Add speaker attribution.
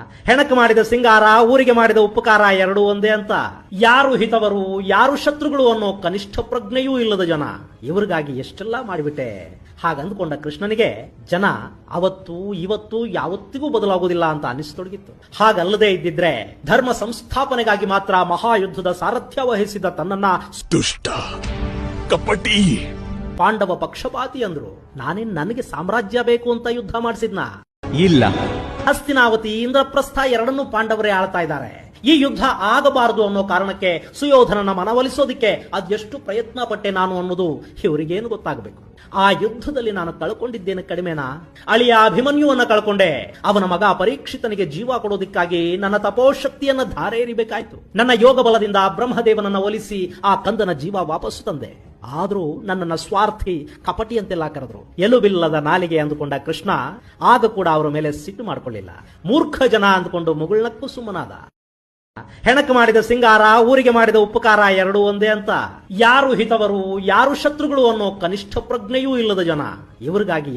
Speaker 1: ಹೆಣಕು ಮಾಡಿದ ಸಿಂಗಾರ, ಊರಿಗೆ ಮಾಡಿದ ಉಪಕಾರ ಎರಡೂ ಒಂದೇ ಅಂತ. ಯಾರು ಹಿತವರು ಯಾರು ಶತ್ರುಗಳು ಅನ್ನೋ ಕನಿಷ್ಠ ಪ್ರಜ್ಞೆಯೂ ಇಲ್ಲದ ಜನ. ಇವರಿಗಾಗಿ ಎಷ್ಟೆಲ್ಲ ಮಾಡಿಬಿಟ್ಟೆ. ಹಾಗಂದ್ಕೊಂಡ ಕೃಷ್ಣನಿಗೆ ಜನ ಅವತ್ತು ಇವತ್ತು ಯಾವತ್ತಿಗೂ ಬದಲಾಗುವುದಿಲ್ಲ ಅಂತ ಅನಿಸ್ತೊಡಗಿತ್ತು. ಹಾಗಲ್ಲದೆ ಇದ್ದಿದ್ರೆ ಧರ್ಮ ಸಂಸ್ಥಾಪನೆಗಾಗಿ ಮಾತ್ರ ಮಹಾಯುದ್ಧದ ಸಾರಥ್ಯ ವಹಿಸಿದ ತನ್ನನ್ನ
Speaker 2: ದುಷ್ಟ ಕಪಟಿ
Speaker 1: ಪಾಂಡವ ಪಕ್ಷಪಾತಿ ಅಂದ್ರು. ನಾನೇನ್ ನನಗೆ ಸಾಮ್ರಾಜ್ಯ ಬೇಕು ಅಂತ ಯುದ್ಧ ಮಾಡಿಸಿದ್ನ?
Speaker 2: ಇಲ್ಲ.
Speaker 1: ಹಸ್ತಿನಾವತಿ, ಇಂದ್ರಪ್ರಸ್ಥ ಎರಡನ್ನೂ ಪಾಂಡವರೇ ಆಳ್ತಾ ಇದ್ದಾರೆ. ಈ ಯುದ್ಧ ಆಗಬಾರದು ಅನ್ನೋ ಕಾರಣಕ್ಕೆ ಸುಯೋಧನನ ಮನವೊಲಿಸೋದಿಕ್ಕೆ ಅದೆಷ್ಟು ಪ್ರಯತ್ನ ಪಟ್ಟೆ ನಾನು ಅನ್ನೋದು ಇವರಿಗೇನು ಗೊತ್ತಾಗಬೇಕು. ಆ ಯುದ್ಧದಲ್ಲಿ ನಾನು ಕಳ್ಕೊಂಡಿದ್ದೇನೆ ಕಡಿಮೆನಾ? ಅಳಿಯ ಅಭಿಮನ್ಯುವನ್ನ ಕಳ್ಕೊಂಡೆ. ಅವನ ಮಗ ಪರೀಕ್ಷಿತನಿಗೆ ಜೀವ ಕೊಡೋದಿಕ್ಕಾಗಿ ನನ್ನ ತಪೋಶಕ್ತಿಯನ್ನ ಧಾರೆ ಎರಿಬೇಕಾಯ್ತು. ನನ್ನ ಯೋಗ ಬಲದಿಂದ ಬ್ರಹ್ಮದೇವನನ್ನ ಒಲಿಸಿ ಆ ಕಂದನ ಜೀವ ವಾಪಸ್ಸು ತಂದೆ. ಆದ್ರೂ ನನ್ನನ್ನ ಸ್ವಾರ್ಥಿ, ಕಪಟಿ ಅಂತೆಲ್ಲ ಕರೆದ್ರು. ಎಲುಬಿಲ್ಲದ ನಾಲಿಗೆ ಅಂದುಕೊಂಡ ಕೃಷ್ಣ ಆಗ ಕೂಡ ಅವರ ಮೇಲೆ ಸಿಟ್ಟು ಮಾಡಿಕೊಳ್ಳಿಲ್ಲ. ಮೂರ್ಖ ಜನ ಅಂದುಕೊಂಡು ಮುಗುಳ್ನಕ್ಕೂ ಸುಮ್ಮನಾದ. ಹೆಣಕು ಮಾಡಿದ ಸಿಂಗಾರ, ಊರಿಗೆ ಮಾಡಿದ ಉಪಕಾರ ಎರಡೂ ಒಂದೇ ಅಂತ. ಯಾರು ಹಿತವರು ಯಾರು ಶತ್ರುಗಳು ಅನ್ನೋ ಕನಿಷ್ಠ ಪ್ರಜ್ಞೆಯೂ ಇಲ್ಲದ ಜನ. ಇವರಿಗಾಗಿ